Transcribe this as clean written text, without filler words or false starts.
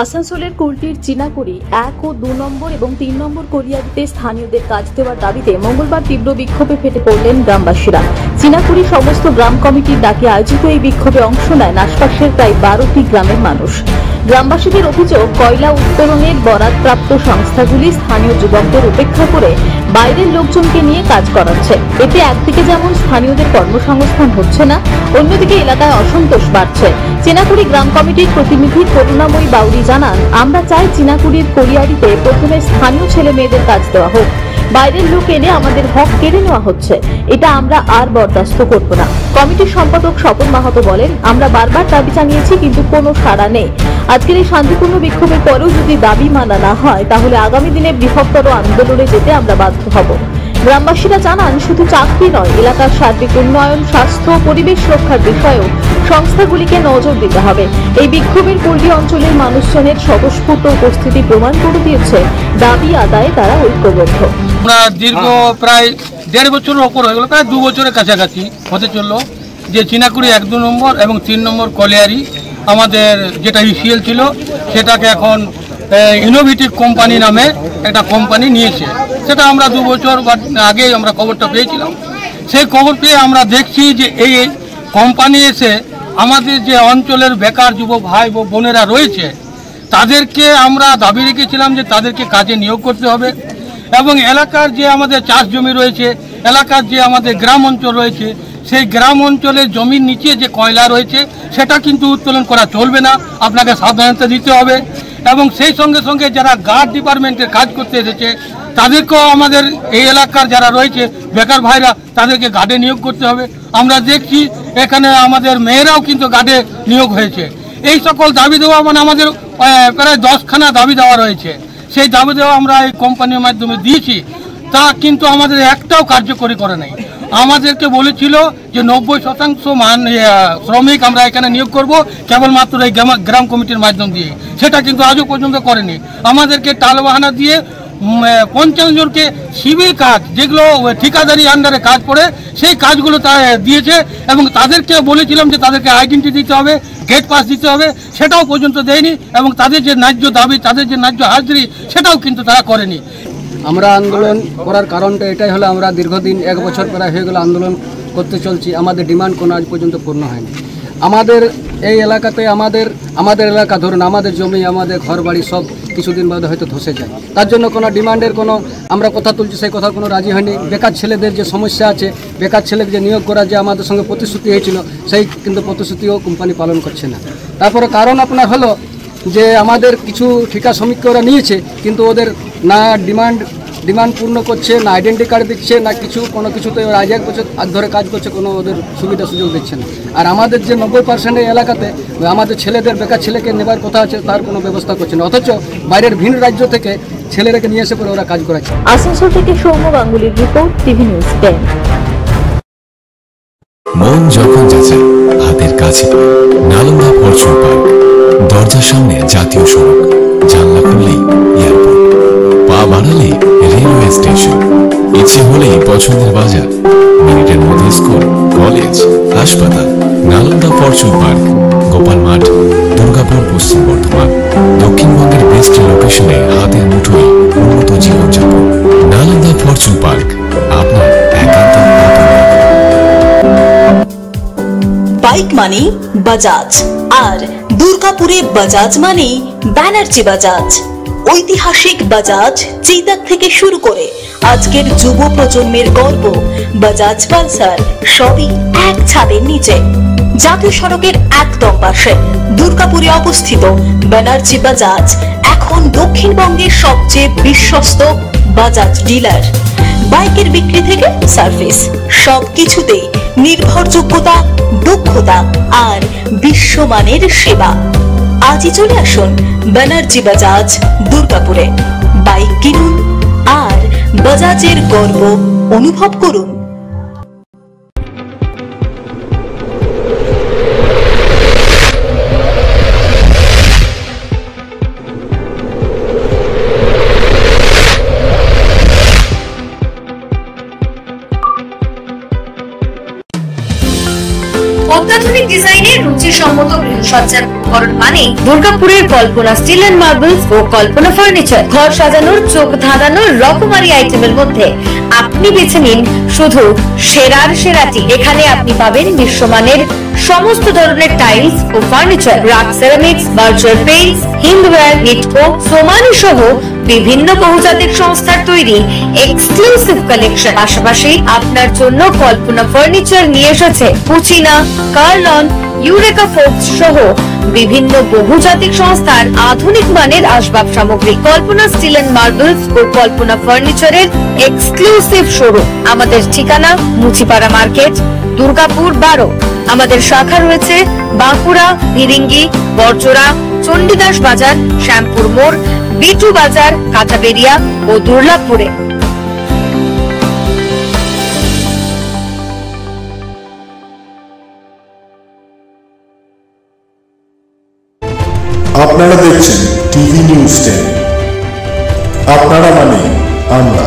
আসানসোলের কুলটির চিনাকুড়ি 1 ও 2 নম্বর এবং 3 নম্বর কলিয়ারিতে স্থানীয়দের কাজ দেওয়ার দাবিতে মঙ্গলবার তীব্র বিক্ষোভে ফেটে পড়লেন গ্রামবাসীরা। চিনাকুড়ি সমস্ত গ্রাম কমিটির ডাকে আয়োজিত এই বিক্ষোভে অংশ নেন আশপাশের প্রায় 12টি গ্রামের মানুষ। গ্রামবাসীদের অভিযোগ, কয়লা উত্তোলনের বরাদপ্রাপ্ত সংস্থাগুলি স্থানীয় যুবকদের উপেক্ষা করে বাইরের লোকজনকে নিয়ে কাজ করাচ্ছে। এতে একদিকে যেমন স্থানীয়দের কর্মসংস্থান হচ্ছে না, অন্যদিকে এলাকায় অসন্তোষ বাড়ছে। চিনাকুড়ি গ্রাম কমিটির প্রতিনিধি করুণাময়ী বাউরি জানান, আমরা চাই চিনাকুড়ির কলিয়ারিতে প্রথমে স্থানীয় ছেলে মেয়েদের কাজ দেওয়া হোক। বাইরের লোক এনে আমাদের হক কেড়ে নেওয়া হচ্ছে, এটা আমরা আর বরদাস্ত করব না। কমিটির সম্পাদক স্বপন মাহাতো বলেন, আমরা বারবার দাবি জানিয়েছি কিন্তু কোনো সাড়া নেই। আজকের এই শান্তিপূর্ণ বিক্ষোভের পরেও যদি দাবি মানা না হয় তাহলে আগামী দিনে বৃহত্তর আন্দোলনে যেতে আমরা বাধ্য হব। গ্রামবাসীরা জানান, শুধু চাকরি নয়, এলাকার সার্বিক উন্নয়ন, স্বাস্থ্য, পরিবেশ রক্ষার বিষয়েও সংস্থাগুলিকে নজর দিতে হবে। এই বিক্ষোভের কুলটি অঞ্চলের মানুষজনের স্বতঃস্ফূর্ত উপস্থিতি প্রমাণ করে দিয়েছে দাবি আদায়ে তারা ঐক্যবদ্ধ। আমরা দীর্ঘ প্রায় 1.5 বছরের ওপর হয়ে গেল, প্রায় 2 বছরের কাছাকাছি হতে চললো যে চিনাকুড়ি 1, 2 নম্বর এবং 3 নম্বর কলিয়ারি আমাদের যেটা ইসিএল ছিল সেটাকে এখন ইনোভেটিভ কোম্পানি নামে একটা কোম্পানি নিয়েছে। সেটা আমরা 2 বছর আগে আমরা খবরটা পেয়েছিলাম। সেই খবর পেয়ে আমরা দেখছি যে এই কোম্পানি এসে আমাদের যে অঞ্চলের বেকার যুব ভাই বোনেরা রয়েছে তাদেরকে আমরা দাবি রেখেছিলাম যে তাদেরকে কাজে নিয়োগ করতে হবে এবং এলাকার যে আমাদের চাষ জমি রয়েছে, এলাকার যে আমাদের গ্রাম অঞ্চল রয়েছে, সেই গ্রাম অঞ্চলের জমির নিচে যে কয়লা রয়েছে সেটা কিন্তু উত্তোলন করা চলবে না, আপনাকে সাবধানতা দিতে হবে। এবং সেই সঙ্গে সঙ্গে যারা গার্ড ডিপার্টমেন্টের কাজ করতে এসেছে তাদেরকেও আমাদের এই এলাকার যারা রয়েছে বেকার ভাইরা তাদেরকে গার্ডে নিয়োগ করতে হবে। আমরা দেখছি এখানে আমাদের মেয়েরাও কিন্তু গার্ডে নিয়োগ হয়েছে। এই সকল দাবি দেওয়া মানে আমাদের প্রায় 10খানা দাবি দেওয়া রয়েছে। সেই দাবি দেওয়া আমরা এই কোম্পানির মাধ্যমে দিয়েছি, তা কিন্তু আমাদের একটাও কার্যকরী করে নাই। আমাদেরকে বলেছিল যে 90% শ্রমিক আমরা এখানে নিয়োগ করব কেবলমাত্র এই গ্রাম কমিটির মাধ্যম দিয়ে, সেটা কিন্তু আজও পর্যন্ত করেনি। আমাদেরকে টালবাহানা দিয়ে 50 জনকে সিভিল কাজ, যেগুলো ঠিকাদারি আন্ডারে কাজ করে সেই কাজগুলো তারা দিয়েছে এবং তাদেরকে বলেছিলাম যে তাদেরকে আইডেন্টি দিতে হবে, গেট পাস দিতে হবে, সেটাও পর্যন্ত দেয়নি এবং তাদের যে ন্যায্য দাবি, তাদের যে ন্যায্য হাজিরি সেটাও কিন্তু তারা করেনি। আমরা আন্দোলন করার কারণটা এটাই হলো, আমরা দীর্ঘদিন 1 বছর প্রায় হয়ে গেল আন্দোলন করতে চলছি, আমাদের ডিমান্ড কোনো আজ পর্যন্ত পূর্ণ হয়নি। আমাদের এই এলাকাতে আমাদের এলাকা ধরুন আমাদের জমি, আমাদের ঘর বাড়ি সব কিছুদিন বাদে হয়তো ধসে যায়। তার জন্য কোনো ডিমান্ডের কোনো আমরা কথা তুলছি, সেই কথা কোনো রাজি হয়নি। বেকার ছেলেদের যে সমস্যা আছে, বেকার ছেলেকে যে নিয়োগ করা যে আমাদের সঙ্গে প্রতিশ্রুতি হয়েছিল সেই কিন্তু প্রতিশ্রুতিও কোম্পানি পালন করছে না। তারপরে কারণ আপনার হলো যে আমাদের কিছু ঠিকা শ্রমিককে ওরা নিয়েছে কিন্তু ওদের না ডিমান্ড পূর্ণ করছে, না আইডেন্টি কার্ড দিচ্ছে, না কোনো কিছুতে ওরা আজ 1 বছর ধরে কাজ করছে, কোনো ওদের সুবিধা সুযোগ দিচ্ছে না। আর আমাদের যে 90% এলাকাতে আমাদের ছেলেদের বেকার ছেলেকে নেবার কথা আছে তার কোনো ব্যবস্থা করছে না, অথচ বাইরের ভিন্ন রাজ্য থেকে ছেলেরাকে নিয়ে এসে পরে ওরা কাজ করাচ্ছে। আসানসোল থেকে সৌম্য গাঙ্গুলির রিপোর্ট, টিভি নিউজ 10। মন যখন যাচ্ছে হাতের কাছে নালন্দা ফরচুন পার্ক, দরজার সামনে জাতীয় সড়ক, জানলা খুললেই এয়ারপোর্ট, পা বাড়ালে রেলওয়ে স্টেশন, ইচ্ছে হলেই পছন্দের বাজার, মিনিটের মধ্যে স্কুল, কলেজ, হাসপাতাল। নালন্দা ফরচুন পার্ক, গোপাল মাঠ, দুর্গাপুর, পশ্চিম বর্ধমান। দক্ষিণবঙ্গের বেস্ট লোকেশনে হাতের মুঠোয় উন্নত জীবনযাপন। নালন্দা ফরচুন পার্ক আপনার একান্ত। বাইক মানে বাজাজ, আর দুর্গাপুরে বাজাজ মানে ব্যানার্জি বাজাজ। ঐতিহাসিক বাজাজ চেতক থেকে শুরু করে আজকের যুব প্রজন্মের গর্ব বাজাজ পালসার, সবই এক ছাদের নিচে। জাতীয় সড়কের একদম পাশে দুর্গাপুরে অবস্থিত ব্যানার্জি বাজাজ এখন দক্ষিণবঙ্গের সবচেয়ে বিশ্বস্ত বাজাজ ডিলার। বাইকের বিক্রি থেকে সার্ভিস, সবকিছুতেই নির্ভরযোগ্যতা, দক্ষতা আর বিশ্বমানের সেবা। আজই চলে আসুন ব্যানার্জি বাজাজ দুর্গাপুরে। বাইক কিনুন আর বাজাজের গর্ব অনুভব করুন। অত্যাধুনিক ডিজাইনের রুচিসম্মত গৃহসজ্জার উপকরণ মানে দুর্গাপুরের কল্পনা স্টিল এন্ড মার্বেলস ও কল্পনা ফার্নিচার। ঘর সাজানোর, চোখ ধাঁধানোর রকমারি আইটেমের মধ্যে আপনি বেছে নিন শুধু সেরার সেরাটি। এখানে আপনি পাবেন বিশ্বমানের সমস্ত ধরনের টাইলস ও furniture, RAK ceramics, Berger paints, Hindware, Nitco, Somany সহ বিভিন্ন বহুজাতিক সংস্থার তৈরি এক্সক্লুসিভ কালেকশন। পাশাপাশি আপনার জন্য কল্পনা ফার্নিচার নিয়ে এসেছে কুচিনা, কার্লন, ইউরেকা ফোর্বস সহ বিভিন্ন বহুজাতিক সংস্থার আধুনিক মানের আসবাব সামগ্রী। কল্পনা স্টিল এন্ড মার্বেলস ও কল্পনা ফার্নিচারের এক্সক্লুসিভ শোরুম। আমাদের ঠিকানা মুচিপাড়া মার্কেট, দুর্গাপুর 12। আমাদের শাখা রয়েছে বাঁকুড়া, ভিরিঙ্গি, বড়জোড়া, চণ্ডীদাস বাজার, শ্যামপুর মোড়, বিটু বাজার, কাঁচাবেড়িয়া ও দুর্লাভপুরে। আপনারা দেখছেন টিভি নিউজ 10। আপনারা মানে আমরা।